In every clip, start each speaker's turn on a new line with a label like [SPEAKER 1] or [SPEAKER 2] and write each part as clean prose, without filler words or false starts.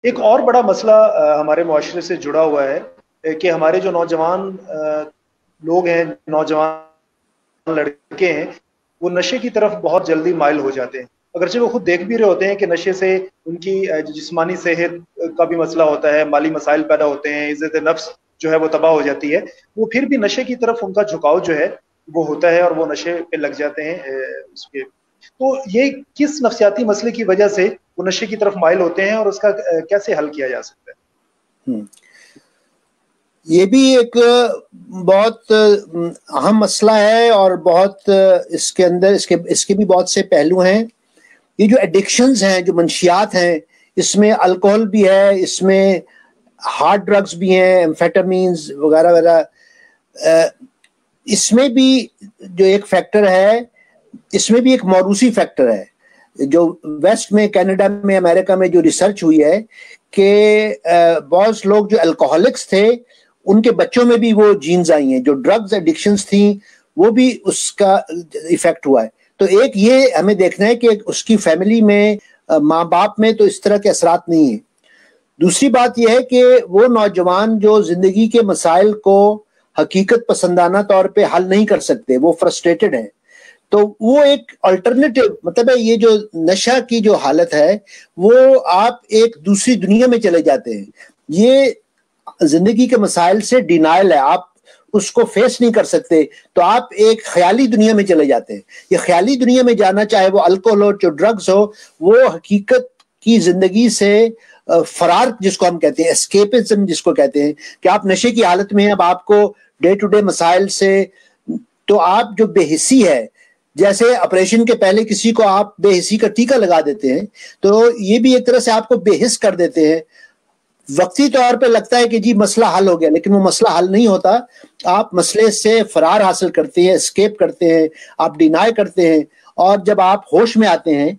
[SPEAKER 1] ایک اور بڑا مسئلہ ہمارے معاشرے سے جڑا ہوا ہے کہ ہمارے جو نوجوان لوگ ہیں، نوجوان لڑکے ہیں، وہ نشے کی طرف بہت جلدی مائل ہو جاتے ہیں، اگرچہ وہ خود دیکھ بھی رہے ہوتے ہیں کہ نشے سے ان کی جسمانی صحت کا بھی مسئلہ ہوتا ہے، مالی مسائل پیدا ہوتے ہیں، عزت نفس جو ہے وہ تباہ ہو جاتی ہے، وہ پھر بھی نشے کی طرف ان کا جھکاؤ جو ہے وہ ہوتا ہے اور وہ نشے پہ لگ جاتے ہیں اس کے۔ تو یہ کس نفسیاتی مسئلے کی وجہ سے وہ نشے کی طرف مائل ہوتے ہیں اور اس کا کیسے حل کیا جا سکتا ہے؟
[SPEAKER 2] یہ بھی ایک بہت اہم مسئلہ ہے اور بہت اس کے اندر اس کے بھی بہت سے پہلو ہیں۔ یہ جو ایڈکشنز ہیں، جو منشیات ہیں، اس میں الکوہل بھی ہے، اس میں ہارڈ ڈرگز بھی ہیں، ایمفیٹامینز وغیرہ وغیرہ۔ اس میں بھی جو ایک فیکٹر ہے، اس میں بھی ایک موروثی فیکٹر ہے۔ جو ویسٹ میں، کینیڈا میں، امریکہ میں جو ریسرچ ہوئی ہے کہ بہت لوگ جو الکوہولکس تھے ان کے بچوں میں بھی وہ جینز آئی ہیں، جو ڈرگز ایڈکشنز تھیں وہ بھی اس کا ایفیکٹ ہوا ہے۔ تو ایک یہ ہمیں دیکھنا ہے کہ اس کی فیملی میں، ماں باپ میں تو اس طرح کے اثرات نہیں ہیں۔ دوسری بات یہ ہے کہ وہ نوجوان جو زندگی کے مسائل کو حقیقت پسندانہ طور پہ حل نہیں کر سکتے، وہ فرسٹریٹڈ ہیں، تو وہ ایک الٹرنیٹو، مطلب ہے یہ جو نشہ کی جو حالت ہے وہ آپ ایک دوسری دنیا میں چلے جاتے ہیں۔ یہ زندگی کے مسائل سے ڈینائل ہے، آپ اس کو فیس نہیں کر سکتے، تو آپ ایک خیالی دنیا میں چلے جاتے ہیں۔ یہ خیالی دنیا میں جانا، چاہے وہ الکوہول ہو، جو ڈرگز ہو، وہ حقیقت کی زندگی سے فرار جس کو ہم کہتے ہیں، اسکیپزم جس کو کہتے ہیں، کہ آپ نشے کی حالت میں ہیں، اب آپ کو ڈے ٹو ڈے مسائل سے، تو آپ جو بے حسی ہے، جیسے آپریشن کے پہلے کسی کو آپ بے حسی کا ٹیکہ لگا دیتے ہیں، تو یہ بھی ایک طرح سے آپ کو بے حس کر دیتے ہیں۔ وقتی طور پہ لگتا ہے کہ جی مسئلہ حل ہو گیا، لیکن وہ مسئلہ حل نہیں ہوتا۔ آپ مسئلے سے فرار حاصل کرتے ہیں، اسکیپ کرتے ہیں، آپ ڈینائی کرتے ہیں، اور جب آپ ہوش میں آتے ہیں،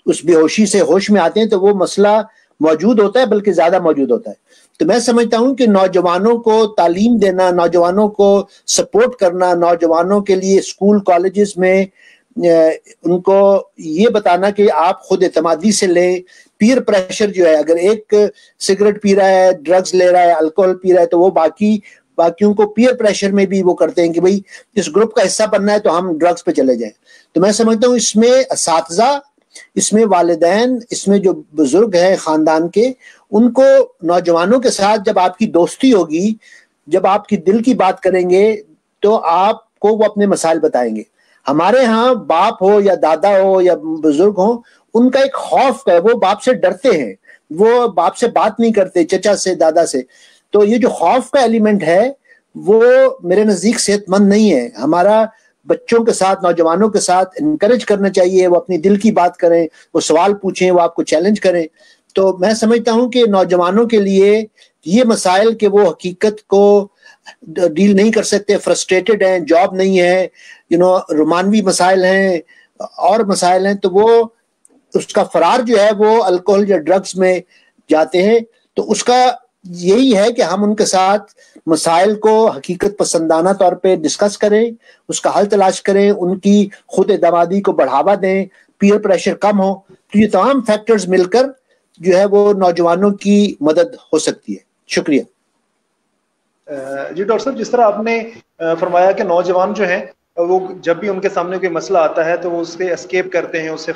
[SPEAKER 2] اس بے ہوشی سے ہوش میں آتے ہیں، تو وہ مسئلہ موجود ہوتا ہے، بلکہ زیادہ موجود ہوتا ہے۔ تو میں سمجھتا ہوں کہ نوجوانوں کو تعلیم دینا، نوجوانوں کو سپورٹ کرنا، نوجوانوں کے لیے اسکول کالجز میں ان کو یہ بتانا کہ آپ خود اعتمادی سے لیں۔ پیر پریشر جو ہے، اگر ایک سگریٹ پی رہا ہے، ڈرگز لے رہا ہے، الکوہل پی رہا ہے، تو وہ باقیوں کو پیر پریشر میں بھی وہ کرتے ہیں کہ بھئی اس گروپ کا حصہ بننا ہے تو ہم ڈرگز پہ چلے جائیں۔ تو میں سمجھتا ہوں اس میں اساتذہ، اس میں والدین، اس میں جو بزرگ ہیں خاندان کے، ان کو نوجوانوں کے ساتھ جب آپ کی دوستی ہوگی، جب آپ کی دل کی بات کریں گے، تو آپ کو وہ اپنے مسائل بتائیں گے۔ ہمارے ہاں باپ ہو یا دادا ہو یا بزرگ ہو، ان کا ایک خوف ہے، وہ باپ سے ڈرتے ہیں، وہ باپ سے بات نہیں کرتے، چچا سے، دادا سے۔ تو یہ جو خوف کا ایلیمنٹ ہے وہ میرے نزدیک صحت مند نہیں ہے۔ ہمارا بچوں کے ساتھ، نوجوانوں کے ساتھ انکریج کرنا چاہیے، وہ اپنی دل کی بات کریں، وہ سوال پوچھیں، وہ آپ کو چیلنج کریں۔ تو میں سمجھتا ہوں کہ نوجوانوں کے لیے یہ مسائل کہ وہ حقیقت کو ڈیل نہیں کر سکتے، فرسٹریٹڈ ہیں، جاب نہیں ہے، رومانوی مسائل ہیں اور مسائل ہیں، تو وہ اس کا فرار جو ہے وہ الکوہل یا ڈرگز میں جاتے ہیں۔ تو اس کا یہی ہے کہ ہم ان کے ساتھ مسائل کو حقیقت پسندانہ طور پہ ڈسکس کریں، اس کا حل تلاش کریں، ان کی خود اعتمادی کو بڑھاوا دیں، پیئر پریشر کم ہو۔ تو یہ تمام فیکٹرز مل کر جو ہے وہ نوجوانوں کی مدد ہو سکتی ہے۔ شکریہ۔
[SPEAKER 1] جی ڈاکٹر صاحب، جس طرح آپ نے فرمایا کہ نوجوان جو ہیں وہ جب بھی ان کے سامنے کوئی مسئلہ آتا ہے تو وہ اس سے اسکیپ کرتے ہیں، اس سے